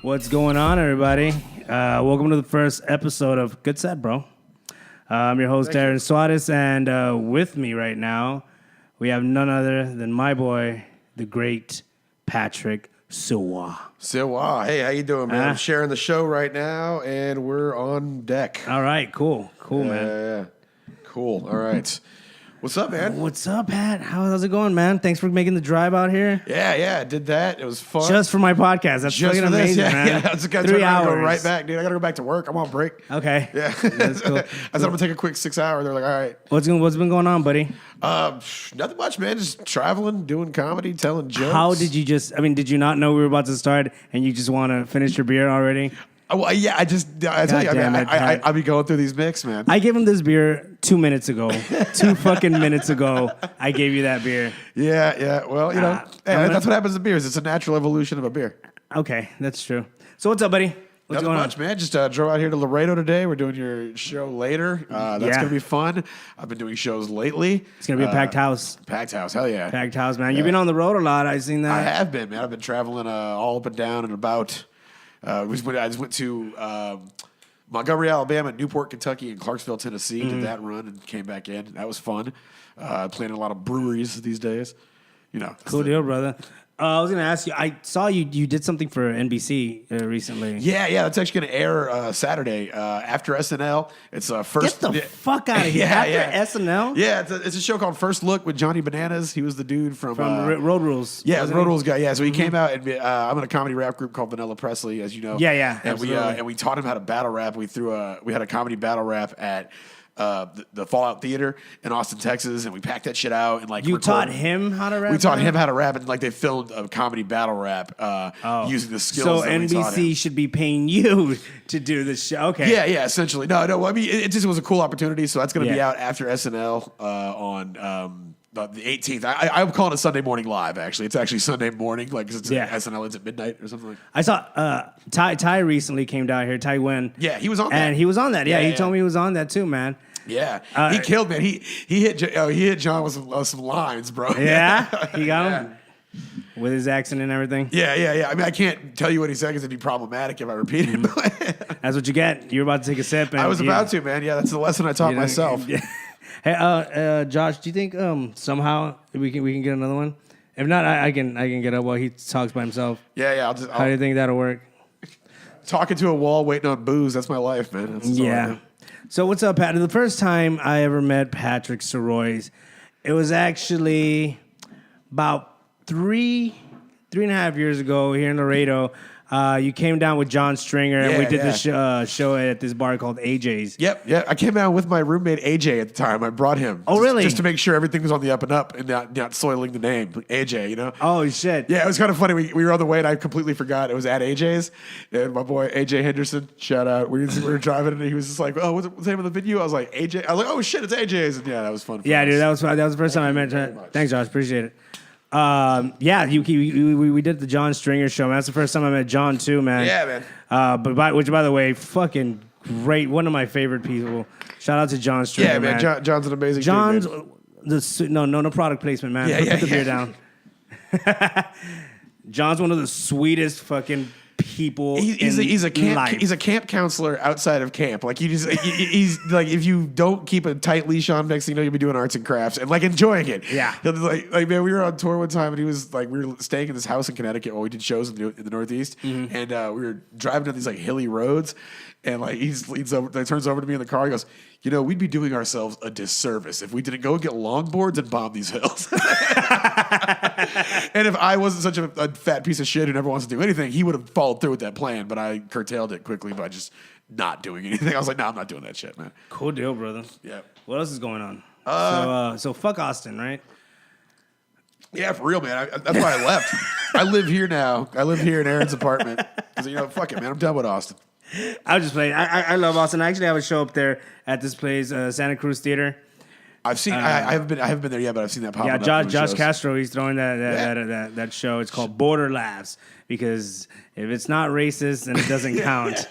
What's going on, everybody? Welcome to the first episode of GoodSetBro. I'm your host, Darren Suarez, and with me right now, we have none other than my boy, the great Patrick Sirois. Sirois, hey, how you doing, man? I'm sharing the show right now, and we're on deck. All right, cool, man. Yeah, cool. All right. What's up, man? What's up, Pat? How's it going, man? Thanks for making the drive out here. Yeah, I did that. It was fun. Just for my podcast. That's Just fucking for this, amazing, man. Yeah, I just got to 3 hours. go right back, dude. I got to go back to work. I'm on break. Okay. Yeah. That's cool. I said I'm going to take a quick 6 hour. They're like, all right. What's been going on, buddy? Nothing much, man. Just traveling, doing comedy, telling jokes. How did you did you not know we were about to start and you just want to finish your beer already? Well, yeah, I tell you, I be going through these mix, man. I gave him this beer 2 minutes ago. 2 fucking minutes ago, I gave you that beer. Yeah. Well, you know, that's what happens to beers. It's a natural evolution of a beer. Okay, that's true. So what's up, buddy? What's Nothing going much, man. Just drove out here to Laredo today. We're doing your show later. That's going to be fun. I've been doing shows lately. It's going to be a packed house. Packed house, hell yeah. Packed house, man. You've been on the road a lot. I've seen that. I have been, man. I've been traveling all up and down and about. I just went to Montgomery, Alabama, Newport, Kentucky, and Clarksville, Tennessee. Did that run and came back in. That was fun. Playing in a lot of breweries these days. You know, cool deal, brother. I was going to ask you, I saw you did something for NBC recently. Yeah, that's actually going to air Saturday after SNL. It's first. Get the fuck out of here. After SNL? Yeah, it's a show called First Look with Johnny Bananas. He was the dude from Road Rules. Yeah, Road Rules guy. Yeah, so he came out and I'm in a comedy rap group called Vanilla Presley, as you know. Yeah, and we taught him how to battle rap. We had a comedy battle rap at the Fallout Theater in Austin, Texas, and we packed that shit out and you taught him how to rap. We taught him how to rap, and like they filmed a comedy battle rap using the skills. So that NBC should be paying you to do this show. Okay. Yeah, essentially. No. I mean, it just was a cool opportunity. So that's going to be out after SNL on the 18th. I'm calling it Sunday Morning Live. Actually, it's actually Sunday morning, like because SNL ends at midnight or something like that. I saw Ty recently came down here. Ty Wynn. Yeah, he was on that. And he was on that. Yeah, he told me he was on that too, man. Yeah, he killed, man. He hit John with some lines, bro. Yeah, he got him with his accent and everything. Yeah. I mean, I can't tell you what he said because it'd be problematic if I repeat it. But that's what you get. You're about to take a sip. And I was about to, man. Yeah, that's the lesson I taught myself. Yeah. Hey, Josh, do you think somehow we can get another one? If not, I can get up while he talks by himself. Yeah. How do you think that'll work? Talking to a wall, waiting on booze. That's my life, man. That's So what's up, Pat? The first time I ever met Patrick Sirois, it was actually about three and a half years ago here in Laredo. You came down with John Stringer, and we did this show at this bar called AJ's. Yep. I came down with my roommate AJ at the time. I brought him. Oh, really? Just to make sure everything was on the up and up and not soiling the name. AJ, you know? Oh, shit. Yeah, it was kind of funny. We were on the way, and I completely forgot it was at AJ's. And my boy, AJ Henderson, shout out. We were driving, and he was just like, oh, what's the name of the venue? I was like, AJ. I was like, oh, shit, it's AJ's. And yeah, that was fun. Yeah, dude, that was the first time I met you. Thanks, Josh. Appreciate it. We did the John Stringer show, man. That's the first time I met John too, man. Yeah, man. Which by the way, fucking great. One of my favorite people. Shout out to John Stringer. Yeah, man. John's an amazing dude, man. No product placement, man. Put the beer down. John's one of the sweetest fucking people. He's a camp counselor outside of camp. Like he's like, if you don't keep a tight leash on, next thing you know, you'll be doing arts and crafts and like enjoying it. Yeah. Like man, we were on tour one time and he was like, we were staying in this house in Connecticut while we did shows in the Northeast, and we were driving down these like hilly roads, and like he turns over to me in the car. He goes, you know, we'd be doing ourselves a disservice if we didn't go get longboards and bomb these hills. And if I wasn't such a fat piece of shit who never wants to do anything, he would have followed through with that plan. But I curtailed it quickly by just not doing anything. I was like, no, I'm not doing that shit, man. Cool deal, brother. Yeah. What else is going on? So fuck Austin, right? Yeah, for real, man. That's why I left. I live here now. I live here in Aaron's apartment. Because, fuck it, man. I'm done with Austin. I was just playing. I love Austin. I actually have a show up there at this place, Santa Cruz Theater. I've seen. I haven't been there yet, but I've seen that pop up. Yeah, Josh Castro. He's throwing that show. It's called Border Laughs because if it's not racist, then it doesn't count.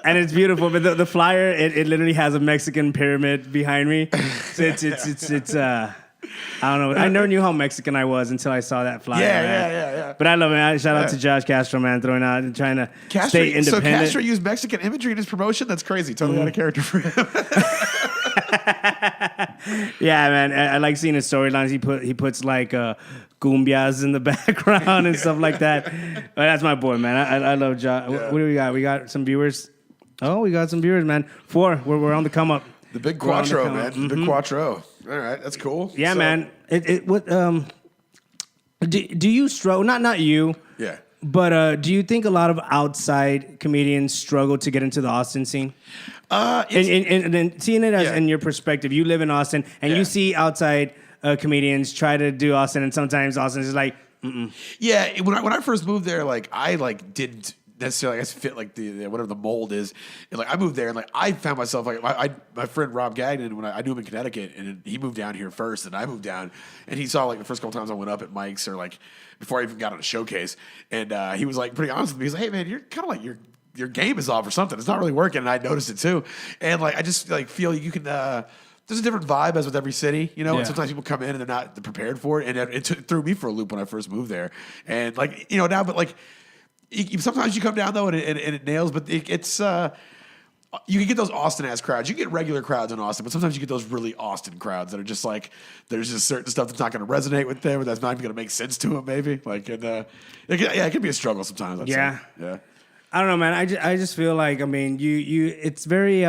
And it's beautiful, but the flyer it literally has a Mexican pyramid behind me. So it's I don't know. I never knew how Mexican I was until I saw that flyer. Yeah. But I love it. Shout out to Josh Castro, man, throwing out and trying to stay independent. So Castro used Mexican imagery in his promotion? That's crazy. Totally out of character for him. Yeah, man. I like seeing his storylines. He puts like cumbias in the background and stuff like that. But that's my boy, man. I love Josh. Yeah. What do we got? We got some viewers. Oh, we got some viewers, man. 4. We're on the come up. The big Quattro, man. The big Quattro. All right, that's cool. Yeah, so, man. Do you struggle? Not you. Yeah. But do you think a lot of outside comedians struggle to get into the Austin scene? And then seeing it as in your perspective, you live in Austin and you see outside comedians try to do Austin, and sometimes Austin is like, mm-mm. Yeah. When I first moved there, like I like didn't necessarily, I guess, fit like the whatever the mold is. And like I moved there and like I found myself like my friend Rob Gagnon, when I knew him in Connecticut, and he moved down here first, and I moved down, and he saw like the first couple times I went up at Mike's, or like before I even got on a showcase, and he was like pretty honest with me. He's like, "Hey man, you're kind of like your game is off or something. It's not really working." And I noticed it too. And like I just like feel you can. There's a different vibe as with every city, you know. And sometimes people come in and they're not prepared for it, and it threw me for a loop when I first moved there. And like now, but like. Sometimes you come down though and it nails, but it's you can get those Austin ass crowds. You can get regular crowds in Austin, but sometimes you get those really Austin crowds that are just like there's just certain stuff that's not going to resonate with them, or that's not even going to make sense to them. Maybe like it can be a struggle sometimes. I'd say. Yeah. I don't know, man. I just feel like it's very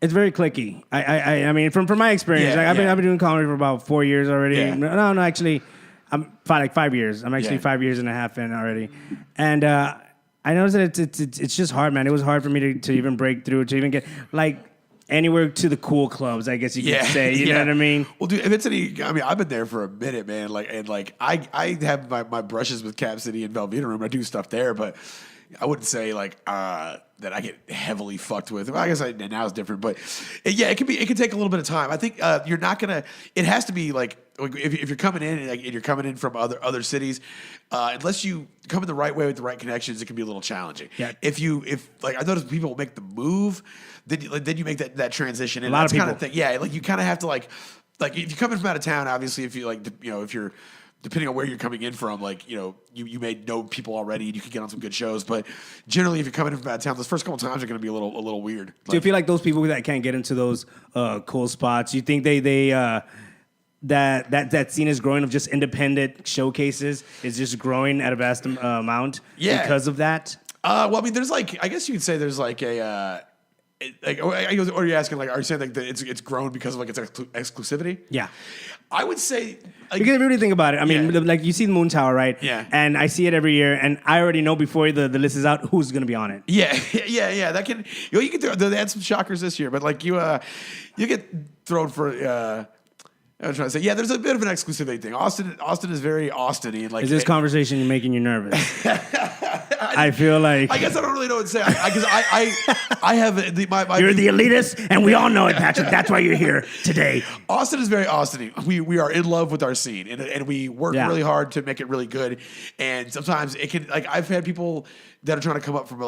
clicky. I mean from my experience, I've been doing comedy for about 4 years already. Yeah. No, actually. I'm 5 years. I'm actually 5 years and a half in already, and I noticed that it's just hard, man. It was hard for me to even break through, to even get like anywhere to the cool clubs, I guess you could say. You know what I mean? Well, dude, if it's I've been there for a minute, man. I have my brushes with Cap City and Velveeta Room. I do stuff there, but I wouldn't say like that I get heavily fucked with. Well, I guess now it's different, but it can take a little bit of time. I think you're not gonna. It has to be like if you're coming in and you're coming in from other cities, unless you come in the right way with the right connections, it can be a little challenging. Yeah. If I notice people make the move, then you make that transition. And a lot of people. Kind of thing. Yeah, like you kind of have to like if you're coming from out of town, obviously if you if you're depending on where you're coming in from, you may know people already and you can get on some good shows. But generally, if you're coming in from out of town, those first couple times are going to be a little weird. Do you feel like those people that can't get into those cool spots, you think that scene is growing of just independent showcases is just growing at a vast amount because of that? Well, I mean, there's I guess you could say there's or you're asking are you saying that it's grown because of its exclusivity? Yeah. I would say because if you really think about it, I mean, like you see the Moon Tower, right? Yeah. And I see it every year, and I already know before the list is out who's going to be on it. Yeah. That can you can they had some shockers this year, but you get thrown for. I'm trying to say, there's a bit of an exclusivity thing. Austin is very Austin-y. And is this conversation making you nervous? I feel like... I guess I don't really know what to say. Because I have... You're the elitist, and we all know it, Patrick. That's why you're here today. Austin is very Austin-y. We are in love with our scene, and we work really hard to make it really good. And sometimes it can... I've had people that are trying to come up from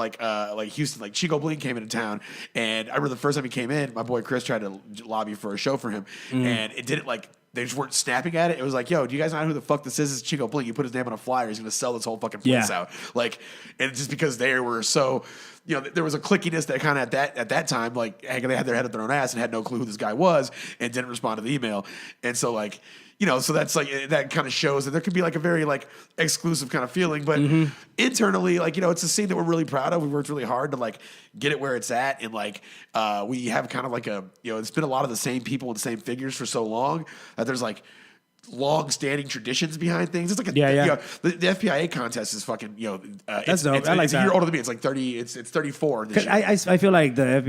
Houston, like Chico Bling came into town, and I remember the first time he came in, my boy Chris tried to lobby for a show for him, and it didn't they just weren't snapping at it. It was like, yo, do you guys know who the fuck this is? It's Chico Bling. You put his name on a flyer, he's going to sell this whole fucking place out. And just because they were so, there was a clickiness that kind of at that time, they had their head up their own ass and had no clue who this guy was and didn't respond to the email. And so so that's that kind of shows that there could be a very exclusive kind of feeling, but internally, it's a scene that we're really proud of. We worked really hard to get it where it's at, and we have kind of it's been a lot of the same people and same figures for so long that there's long-standing traditions behind things. It's the FPIA contest is fucking that's dope. I like it's that. A year older than me. It's 30. It's 34 this year. I feel like the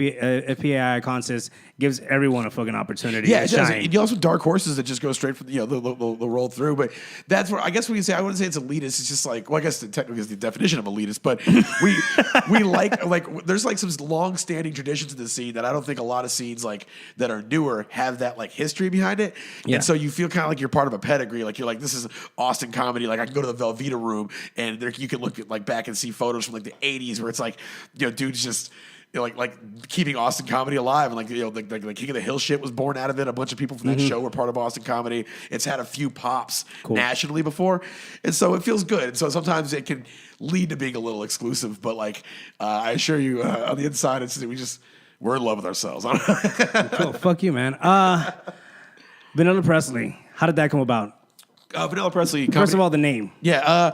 FPIA contest gives everyone a fucking opportunity. Yeah, to shine. You also dark horses that just go straight from they'll roll through. But that's where I guess when you say I wouldn't say it's elitist. It's just I guess technically is the definition of elitist. But we like there's some long-standing traditions in the scene that I don't think a lot of scenes that are newer have that history behind it. Yeah. And so you feel kind of like you're part of a pedigree. You're like, this is Austin comedy. I can go to the Velveeta Room and you can look at back and see photos from the 80s where it's dudes just like keeping Austin comedy alive, and like the King of the Hill shit was born out of it. A bunch of people from that show were part of Austin comedy. It's had a few pops nationally before, and so it feels good. And so sometimes it can lead to being a little exclusive, but like I assure you, on the inside, we're in love with ourselves. Cool. Fuck you, man. Vanilla Presley. How did that come about? Vanilla Presley. First of all, the name. Yeah.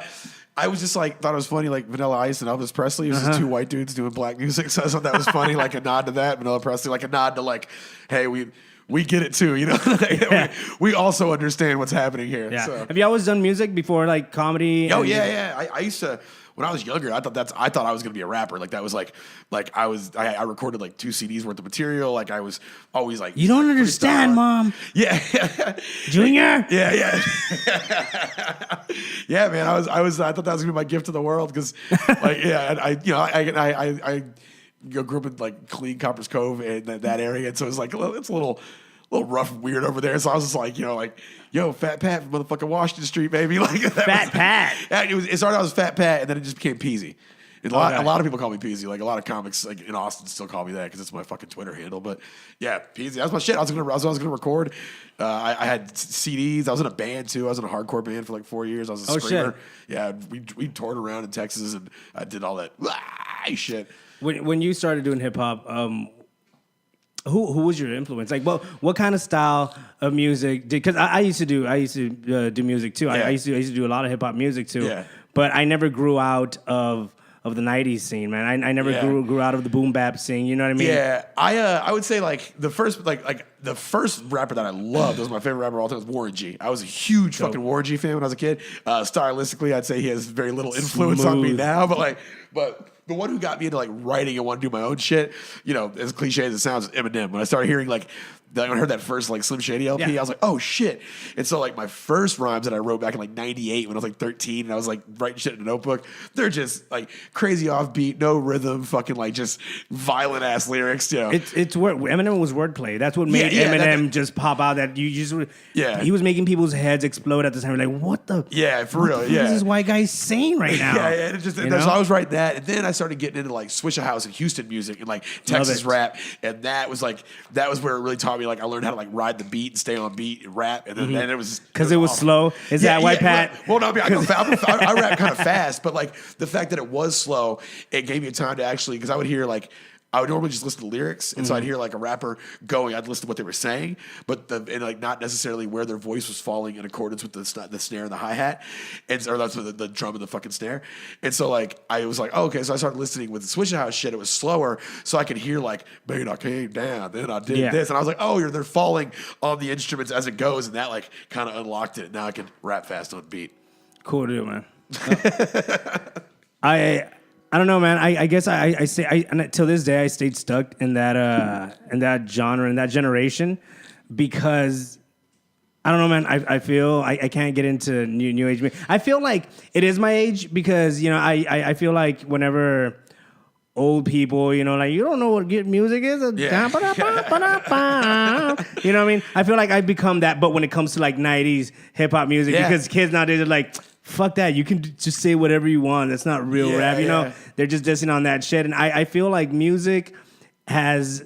I was just like, thought it was funny, like Vanilla Ice and Elvis Presley. It was just two white dudes doing black music. So I thought that was funny, like a nod to that. Vanilla Presley, like a nod to like, hey, we get it too, you know? we also understand what's happening here. Yeah. So. Have you always done music before, like comedy? Oh, yeah. I used to, when I was younger, I thought I was going to be a rapper. Like that was like I recorded like 2 CDs worth of material. Like I was always like, you don't understand, Mom. Yeah. Junior. Yeah. Yeah, man. I thought that was gonna be my gift to the world because, like, yeah, I grew up in like Clean Coppers Cove and that area, and so it's like it's a little rough and weird over there. So I was just like, yo, Fat Pat from motherfucking Washington Street, baby. Like Pat. Yeah, it started out as Fat Pat, and then it just became Peasy. A lot of people call me Peasy. Like a lot of comics like in Austin still call me that because it's my fucking Twitter handle. But yeah, Peasy. That's my shit. I was gonna record. I had CDs. I was in a band too. I was in a hardcore band for like 4 years. I was a screamer. Shit. Yeah, we toured around in Texas and I did all that shit. When you started doing hip hop, who was your influence? Like, what kind of style of music? Because I used to do music too. Yeah. I used to do a lot of hip hop music too. Yeah. But I never grew out of the 90s scene, man. I never grew out of the boom bap scene, you know what I mean? Yeah. I would say like the first rapper that I loved, that was my favorite rapper of all time, was Warren G. I was a huge fucking Warren G fan when I was a kid. Stylistically, I'd say he has very little influence on me now, but the one who got me into like writing and want to do my own shit, as cliche as it sounds, is Eminem. When I started hearing when I heard that first like Slim Shady LP, I was like, oh shit. And so like my first rhymes that I wrote back in like 98 when I was like 13 and I was like writing shit in a notebook, they're just like crazy offbeat, no rhythm, fucking like just violent ass lyrics, It's word. Eminem was wordplay. That's what made Eminem just pop out. That you just he was making people's heads explode at the time. Like, what the? Yeah, for real. What is this white guy saying right now? So I was writing that, and then I started getting into like Swishahouse and Houston music and like Texas rap, and that was where it really taught me. Like I learned how to like ride the beat and stay on beat and rap, and then it was because it was slow. Is that White Pat? Well, no, I rap kind of fast, but like the fact that it was slow, it gave me time to actually because I would normally just listen to lyrics, and so I'd hear like a rapper going. I'd listen to what they were saying, but not necessarily where their voice was falling in accordance with the snare and the hi hat, or that's the drum and the fucking snare. And so like I was like, oh, okay. So I started listening with the Swishahouse shit. It was slower, so I could hear like, man, I came down, then I did this, and I was like, oh, they're falling on the instruments as it goes, and that like kind of unlocked it. Now I can rap fast on beat. Cool deal, man. I don't know, man. I guess I say till this day I stayed stuck in that genre in that generation because I don't know, man. I feel I can't get into new age. I feel like it is my age because I feel like whenever old people, like you don't know what good music is. You know what I mean? I feel like I've become that, but when it comes to like 90s hip hop music, because kids nowadays are like, fuck that. You can just say whatever you want. That's not real rap. They're just dissing on that shit. And I feel like music has,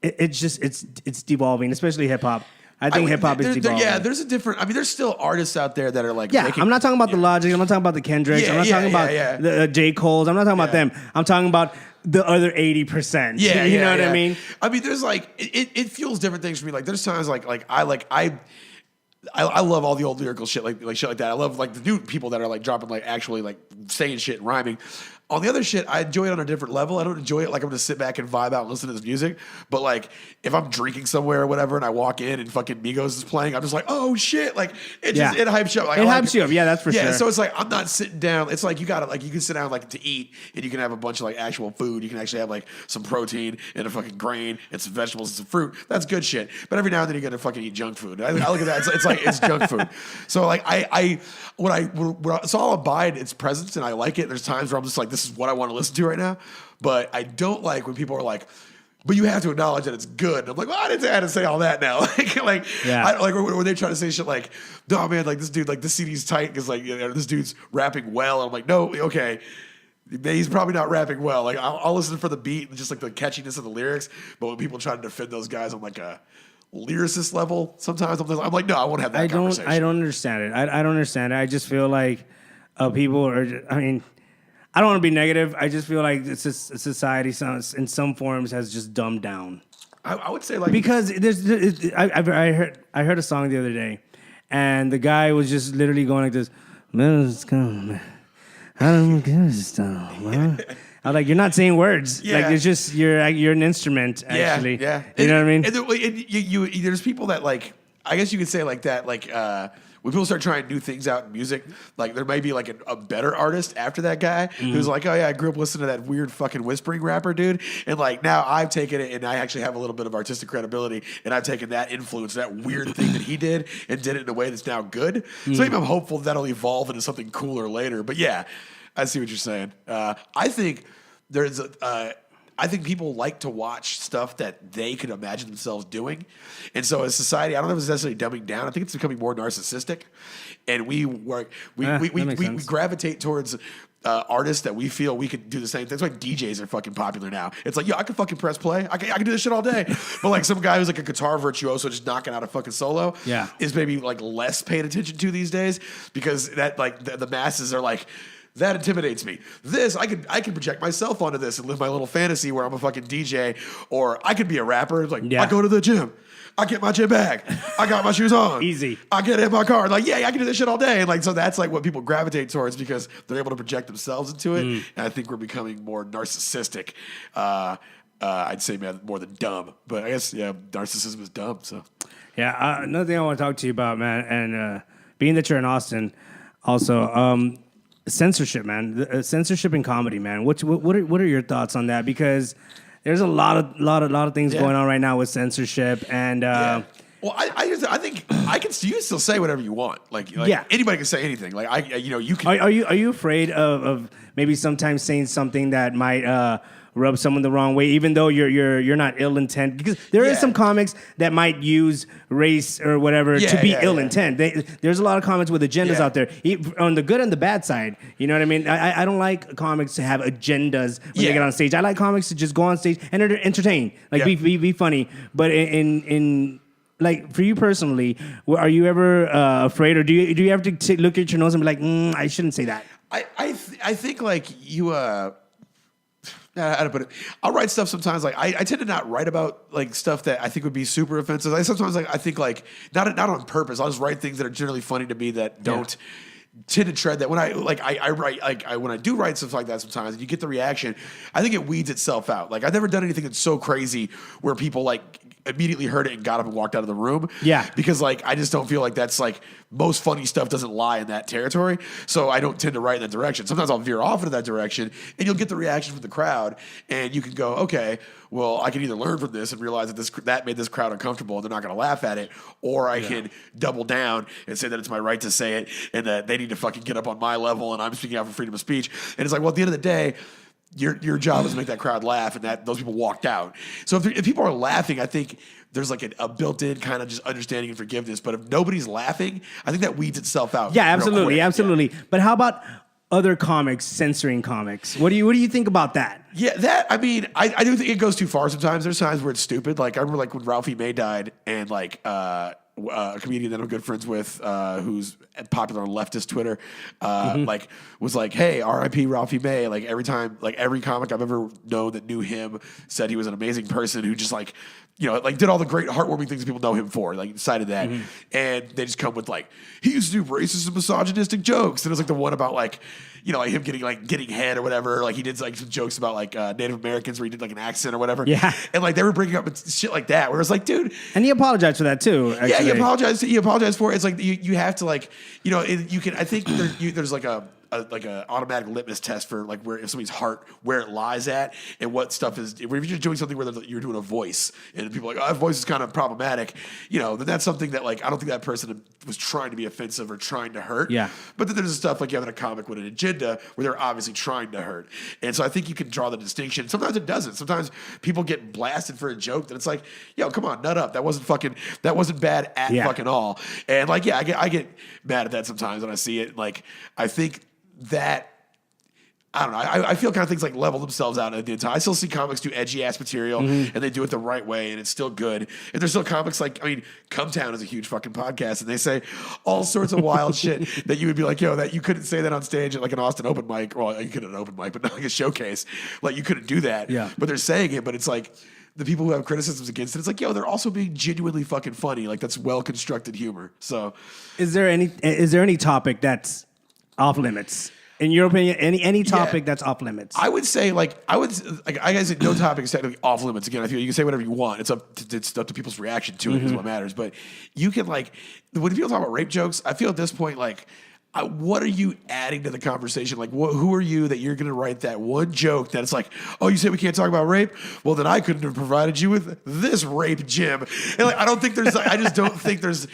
it's devolving, especially hip hop. I think hip hop is devolving. There's a different. I mean, there's still artists out there that are like. I'm not talking about the Logic. I'm not talking about the Kendricks. I'm not talking about the J. Cole's. I'm not talking about them. I'm talking about the other 80%. You know what I mean? I mean, there's like it fuels different things for me. Like there's times I love all the old lyrical shit like shit like that. I love like the new people that are like dropping like actually like saying shit and rhyming. On the other shit, I enjoy it on a different level. I don't enjoy it like I'm gonna sit back and vibe out and listen to this music. But like if I'm drinking somewhere or whatever and I walk in and fucking Migos is playing, I'm just like, oh shit. Like it hypes you up. Like, it hypes you up, yeah, that's for sure. Yeah, so it's like I'm not sitting down. It's like you gotta like you can sit down like to eat and you can have a bunch of like actual food. You can actually have like some protein and a fucking grain and some vegetables and some fruit. That's good shit. But every now and then you gotta fucking eat junk food. I look at that, it's like it's junk food. So like so I'll abide its presence and I like it. There's times where I'm just like, this is what I want to listen to right now. But I don't like when people are like, but you have to acknowledge that it's good. And I'm like, well, I didn't have to say all that now. like when they try to say shit like, no man, like this dude, like this CD's tight because like this dude's rapping well. And I'm like, no, okay. He's probably not rapping well. Like I'll listen for the beat and just like the catchiness of the lyrics. But when people try to defend those guys on like a lyricist level, sometimes I'm like, no, I won't have that conversation. I don't understand it. I don't understand it. I just feel like people are. I mean, I don't want to be negative. I just feel like it's just society in some forms has just dumbed down. I would say like because I heard a song the other day, and the guy was just literally going like this. Man, it's coming. I don't give a stuff. I was like, you're not saying words. Yeah. Like it's just you're an instrument. Actually, yeah. You know what I mean? And there's people that like. I guess you could say like that. Like when people start trying new things out in music, like there may be like a better artist after that guy who's like, oh yeah, I grew up listening to that weird fucking whispering rapper dude, and like now I've taken it and I actually have a little bit of artistic credibility, and I've taken that influence, that weird thing that he did, and did it in a way that's now good. So maybe I'm hopeful that'll evolve into something cooler later. But yeah, I see what you're saying. I think there's I think people like to watch stuff that they could imagine themselves doing. And so as society, I don't know if it's necessarily dumbing down. I think it's becoming more narcissistic. And we gravitate towards artists that we feel we could do the same thing. That's why DJs are fucking popular now. It's like, yo, I can fucking press play. I can do this shit all day. But like some guy who's like a guitar virtuoso just knocking out a fucking solo is maybe like less paid attention to these days, because that like the masses are like, that intimidates me. This, I can project myself onto this and live my little fantasy where I'm a fucking DJ, or I could be a rapper. It's like, I go to the gym. I get my gym bag. I got my shoes on. Easy. I get in my car. Like, yeah, I can do this shit all day. And like, so that's like what people gravitate towards because they're able to project themselves into it. And I think we're becoming more narcissistic. I'd say more than dumb. But I guess, yeah, narcissism is dumb. So, yeah, another thing I want to talk to you about, man, and being that you're in Austin, also, censorship, man. Censorship in comedy, man. What are your thoughts on that? Because there's a lot of things going on right now with censorship, and well, I think you can still say whatever you want. Like anybody can say anything. Like you can. Are you afraid of maybe sometimes saying something that might rub someone the wrong way, even though you're not ill intent? Because there is some comics that might use race or whatever to be ill intent. There's a lot of comics with agendas out there, on the good and the bad side. You know what I mean? I don't like comics to have agendas when they get on stage. I like comics to just go on stage and entertain, like be funny. But in like for you personally, are you ever afraid, or do you have to look at your nose and be like, I shouldn't say that? I think like you. How to put it? I'll write stuff sometimes. Like I tend to not write about like stuff that I think would be super offensive. I think like not on purpose. I'll just write things that are generally funny to me that don't tend to tread that. When I write when I do write stuff like that sometimes, and you get the reaction, I think it weeds itself out. Like I've never done anything that's so crazy where people like immediately heard it and got up and walked out of the room. Yeah. Because like I just don't feel like that's like most funny stuff doesn't lie in that territory. So I don't tend to write in that direction. Sometimes I'll veer off into that direction and you'll get the reaction from the crowd and you can go, okay, well, I can either learn from this and realize that made this crowd uncomfortable and they're not going to laugh at it, or I can double down and say that it's my right to say it and that they need to fucking get up on my level and I'm speaking out for freedom of speech. And it's like, well, at the end of the day, your job is to make that crowd laugh, and that those people walked out. So if people are laughing, I think there's like a built-in kind of just understanding and forgiveness. But if nobody's laughing, I think that weeds itself out. Yeah, absolutely. Yeah. But how about other comics censoring comics? What do you think about that? Yeah, I do think it goes too far sometimes. There's times where it's stupid. Like I remember like when Ralphie May died, and like a comedian that I'm good friends with, who's popular on leftist Twitter, like was like, "Hey, R.I.P. Ralphie May." Like every time, like every comic I've ever known that knew him said he was an amazing person who just like, like did all the great heartwarming things people know him for. Like cited that, and they just come with like he used to do racist and misogynistic jokes, and it was like the one about like, like him getting head or whatever. Like he did like some jokes about like Native Americans where he did like an accent or whatever. Yeah, and like they were bringing up shit like that where it's like, dude, and he apologized for that too. Actually. Yeah, he apologized for it. It's like you have to like, you can. I think there's like a automatic litmus test for like if somebody's heart, where it lies at, and what stuff is. If you're just doing something where you're doing a voice, and people are like, that voice is kind of problematic, then that's something that like I don't think that person was trying to be offensive or trying to hurt. Yeah. But then there's stuff like you have in a comic with an agenda where they're obviously trying to hurt, and so I think you can draw the distinction. Sometimes it doesn't. Sometimes people get blasted for a joke that it's like, yo, come on, nut up. That wasn't bad at fucking all. And like, yeah, I get mad at that sometimes when I see it. Like, I think that I don't know. I feel kind of things like level themselves out at the time. I still see comics do edgy ass material and they do it the right way and it's still good. And there's still comics like, I mean, Cumtown is a huge fucking podcast and they say all sorts of wild shit that you would be like, yo, that you couldn't say that on stage at like an Austin open mic. Well, you could at an open mic, but not like a showcase. Like you couldn't do that. Yeah. But they're saying it, but it's like the people who have criticisms against it, it's like, yo, they're also being genuinely fucking funny. Like that's well constructed humor. So Is there any topic that's off limits? In your opinion, any topic that's off limits? I would say, I guess no topic is technically off limits. Again, I feel you can say whatever you want. It's up to people's reaction to it is what matters. But you can when people talk about rape jokes, I feel at this point what are you adding to the conversation? Like, who are you that you're going to write that one joke that it's like, oh, you say we can't talk about rape? Well, then I couldn't have provided you with this rape gym. And I don't think I just don't think there's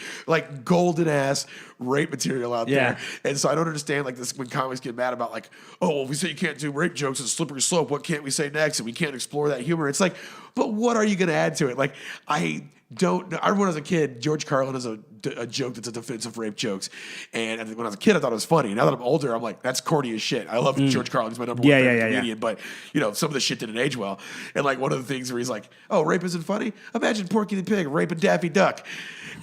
golden ass rape material out there. And so I don't understand this when comics get mad about oh, well, if we say you can't do rape jokes, it's a slippery slope. What can't we say next? And we can't explore that humor. It's but what are you going to add to it? I don't know. I remember when I was a kid, George Carlin has a joke that's a defense of rape jokes. And when I was a kid, I thought it was funny. Now that I'm older, I'm like, that's corny as shit. I love George Carlin. He's my number one favorite comedian. But, some of the shit didn't age well. And one of the things where he's like, oh, rape isn't funny? Imagine Porky the Pig raping Daffy Duck.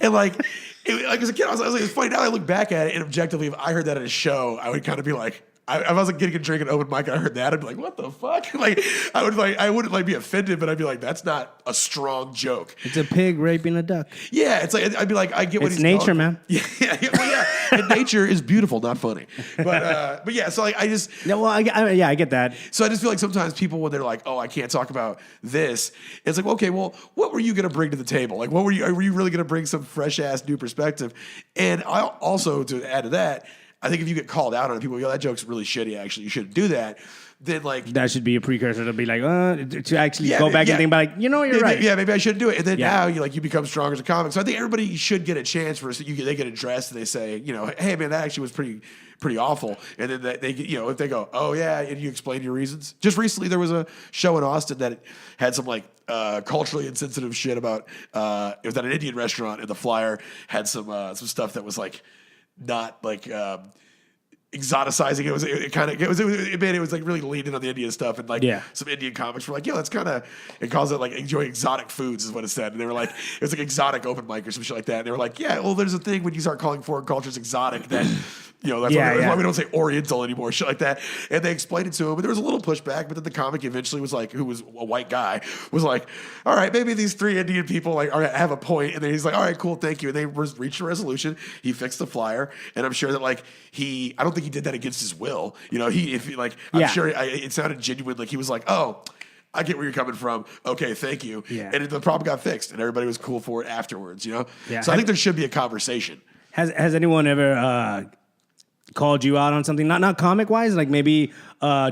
And as a kid, I was like, it's funny. Now I look back at it and objectively, if I heard that at a show, I would kind of be like, if I was getting a drink at open mic and I heard that, I'd be like, what the fuck? I wouldn't be offended, but I'd be like, that's not a strong joke. It's a pig raping a duck. Yeah, it's I'd be like, I get what it's he's nature, going. man. Yeah. And nature is beautiful, not funny. But yeah, so I just I get that. So I just feel like sometimes people when they're like, oh, I can't talk about this, it's like, okay, well, what were you gonna bring to the table? Were you really gonna bring some fresh ass new perspective? And I also to add to that. I think if you get called out on it, people go, that joke's really shitty, actually. You shouldn't do that. Then, that should be a precursor to be to actually go back and think about, you're right. Yeah, maybe I shouldn't do it. And then now you become stronger as a comic. So I think everybody should get a chance they get addressed and they say, hey, man, that actually was pretty awful. And then they if they go, oh, yeah, and you explain your reasons. Just recently, there was a show in Austin that had some culturally insensitive shit about, it was at an Indian restaurant and the flyer had some stuff that was not exoticizing. It was really leaning on the Indian stuff and some Indian comics were that's kind of, it calls it enjoying exotic foods is what it said. And they were it was exotic open mic or some shit like that. And they were yeah, well, there's a thing when you start calling foreign cultures exotic that that's why we don't say Oriental anymore, shit like that. And they explained it to him, but there was a little pushback. But then the comic eventually was who was a white guy, was all right, maybe these three Indian people have a point. And then he's all right, cool, thank you. And they reached a resolution. He fixed the flyer, and I'm sure that I don't think he did that against his will. I'm sure it sounded genuine. He was oh, I get where you're coming from. Okay, thank you. Yeah. And the problem got fixed, and everybody was cool for it afterwards. Yeah. So I think there should be a conversation. Has anyone ever called you out on something, not comic wise, maybe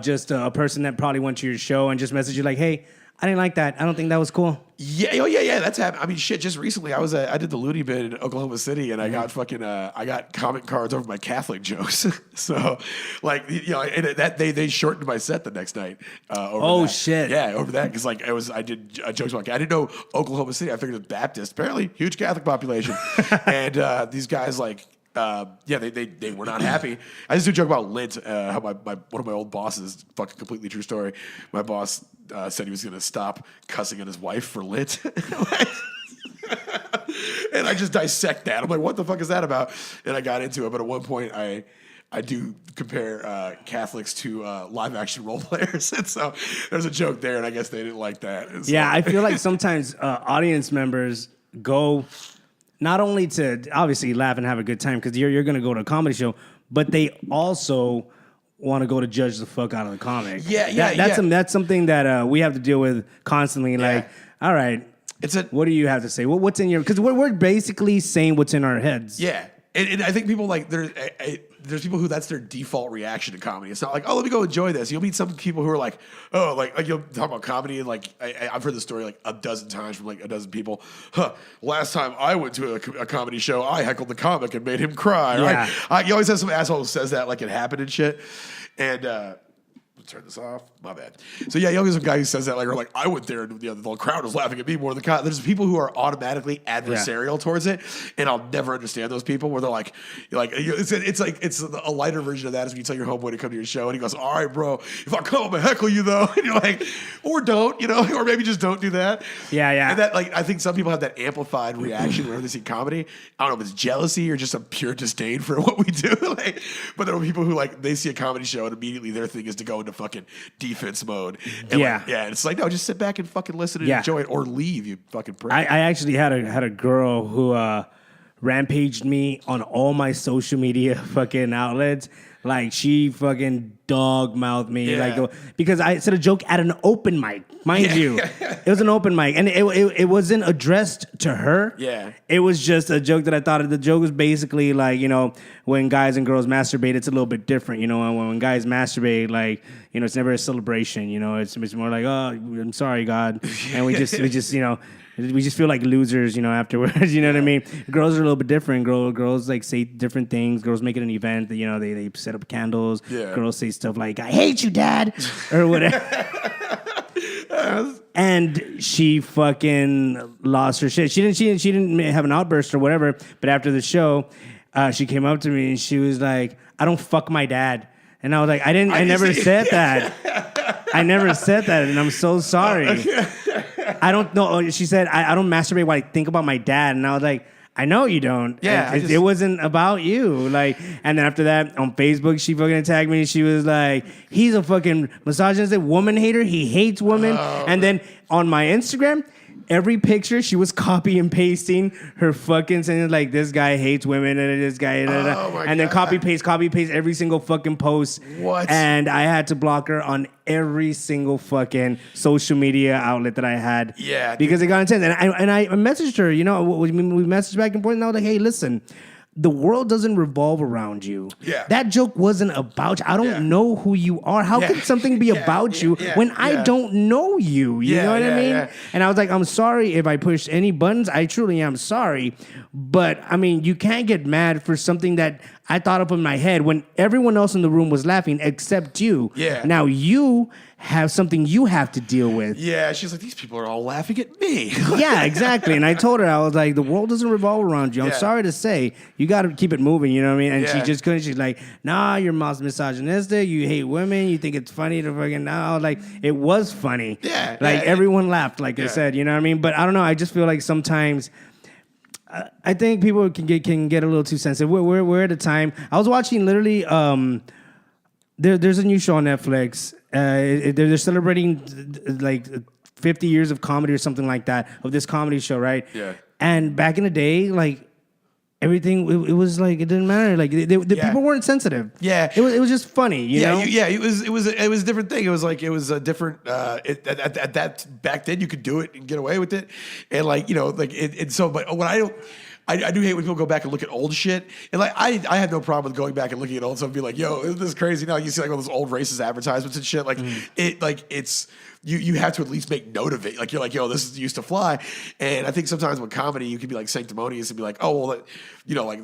just a person that probably went to your show and just messaged you hey, I didn't like that. I don't think that was cool. Yeah, that's happened. I mean, shit. Just recently, I did the Looney Bin in Oklahoma City, and I got I got comment cards over my Catholic jokes. So, and they shortened my set the next night. Over that. Shit! Yeah, over that because I did jokes about. I didn't know Oklahoma City. I figured it was Baptist. Apparently, huge Catholic population, and these guys they were not happy. I just do a joke about lint. How one of my old bosses, fucking completely true story. My boss said he was going to stop cussing at his wife for lint. And I just dissect that. I'm like, what the fuck is that about? And I got into it. But at one point, I do compare Catholics to live action role players. And so there's a joke there, and I guess they didn't like that. I feel like sometimes audience members go not only to obviously laugh and have a good time because you're going to go to a comedy show, but they also want to go to judge the fuck out of the comic. That's something that we have to deal with constantly. All right, what do you have to say? What's in your? Because we're basically saying what's in our heads. Yeah, and I think people there's people who that's their default reaction to comedy. It's not oh, let me go enjoy this. You'll meet some people who are you'll talk about comedy and I've heard the story a dozen times from a dozen people. Last time I went to a comedy show, I heckled the comic and made him cry. Yeah. Right? You always have some asshole who says that it happened and shit. And turn this off. My bad. So yeah, you know, there's some guy who says that like I went there and the crowd was laughing at me more than the crowd. There's people who are automatically adversarial towards it, and I'll never understand those people where they're like it's a lighter version of that is when you tell your homeboy to come to your show and he goes, all right, bro, if I come, I'm gonna heckle you though, and you're like, or don't, you know, or maybe just don't do that. Yeah. And that like I think some people have that amplified reaction whenever they see comedy. I don't know if it's jealousy or just a pure disdain for what we do. Like, but there are people who like they see a comedy show and immediately their thing is to go into fucking defense mode. And it's like, no, just sit back and fucking listen and enjoy it, or leave, you fucking prick. I actually had a girl who rampaged me on all my social media fucking outlets. Like, she fucking dog-mouthed me. Like, because I said a joke at an open mic, mind you. It was an open mic. And it wasn't addressed to her. Yeah. It was just a joke that I thought, the joke was basically like, you know, when guys and girls masturbate, it's a little bit different. You know, when guys masturbate, like, you know, it's never a celebration. You know, it's more like, oh, I'm sorry, God. And we just, you know, we just feel like losers, you know, afterwards. You know what I mean? Girls are a little bit different. Girls like say different things. Girls make it an event. You know, they set up candles. Yeah. Girls say stuff like, I hate you, Dad, or whatever. And she fucking lost her shit. She didn't have an outburst or whatever. But after the show, she came up to me and she was like, I don't fuck my dad. And I was like, I never said that. I never said that, and I'm so sorry. I don't know. She said, I don't masturbate while I think about my dad. And I was like, I know you don't. Yeah. It wasn't about you. Like, and then after that, on Facebook, she fucking attacked me. She was like, he's a fucking misogynistic woman hater. He hates women. And then on my Instagram, every picture, she was copy and pasting her fucking saying like, this guy hates women and this guy, and then copy paste every single fucking post. What? And I had to block her on every single fucking social media outlet that I had. Yeah, because it got intense. And I messaged her. You know, we messaged back and forth. And I was like, hey, listen. The world doesn't revolve around you. Yeah. That joke wasn't about you. I don't know who you are. How can something be about you when I don't know you? You know what I mean? Yeah. And I was like, I'm sorry if I pushed any buttons. I truly am sorry. But, I mean, you can't get mad for something that I thought up in my head when everyone else in the room was laughing except you. Yeah. Now you have something you have to deal with. Yeah, she's like, these people are all laughing at me. Yeah, exactly. And I told her, I was like, the world doesn't revolve around you. I'm sorry to say, you got to keep it moving, you know what I mean? And she just couldn't. She's like, nah, you're misogynistic. You hate women. You think it's funny to fucking, no. Like, it was funny. Yeah. Like, everyone laughed, like I said, you know what I mean? But I don't know. I just feel like sometimes... I think people can get a little too sensitive. We're at a time. I was watching literally. There's a new show on Netflix. They're celebrating like 50 years of comedy or something like that, of this comedy show, right? Yeah. And back in the day, like everything, it was like it didn't matter. Like the people weren't sensitive. Yeah. It was just funny. You know? It was a different thing. It was like it was a different. At that back then, you could do it and get away with it, and like you know, like it. So, but what I don't. I do hate when people go back and look at old shit. And like I had no problem with going back and looking at old stuff and be like, yo, isn't this crazy? Now you see like all those old racist advertisements and shit. Like it's you have to at least make note of it. Like you're like, yo, this used to fly. And I think sometimes with comedy you can be like sanctimonious and be like, oh well, you know, like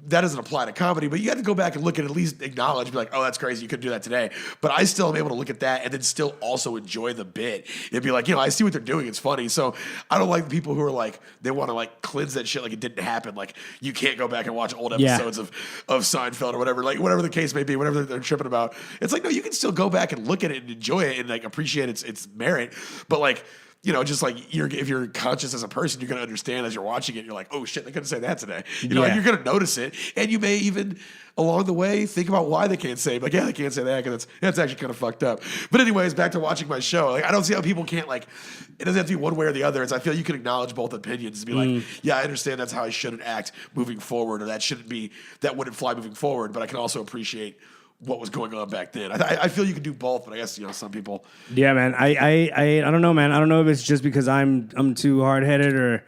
that doesn't apply to comedy, but you have to go back and look at least acknowledge, be like, oh, that's crazy. You couldn't do that today. But I still am able to look at that and then still also enjoy the bit. It'd be like, you know, I see what they're doing. It's funny. So I don't like the people who are like, they want to like cleanse that shit like it didn't happen. Like you can't go back and watch old episodes of Seinfeld or whatever, like whatever the case may be, whatever they're tripping about. It's like, no, you can still go back and look at it and enjoy it and like appreciate its merit. But like, you know, just like if you're conscious as a person, you're going to understand as you're watching it. You're like, oh shit, they couldn't say that today. You know, like you're going to notice it, and you may even along the way think about why they can't say it. Like, yeah, they can't say that because that's actually kind of fucked up. But anyways, back to watching my show. Like, I don't see how people can't like. It doesn't have to be one way or the other. It's I feel you can acknowledge both opinions and be like, yeah, I understand that's how I shouldn't act moving forward, or that wouldn't fly moving forward. But I can also appreciate what was going on back then. I feel you can do both, but I guess, you know, some people. Yeah, man. I don't know, man. I don't know if it's just because I'm too hard-headed or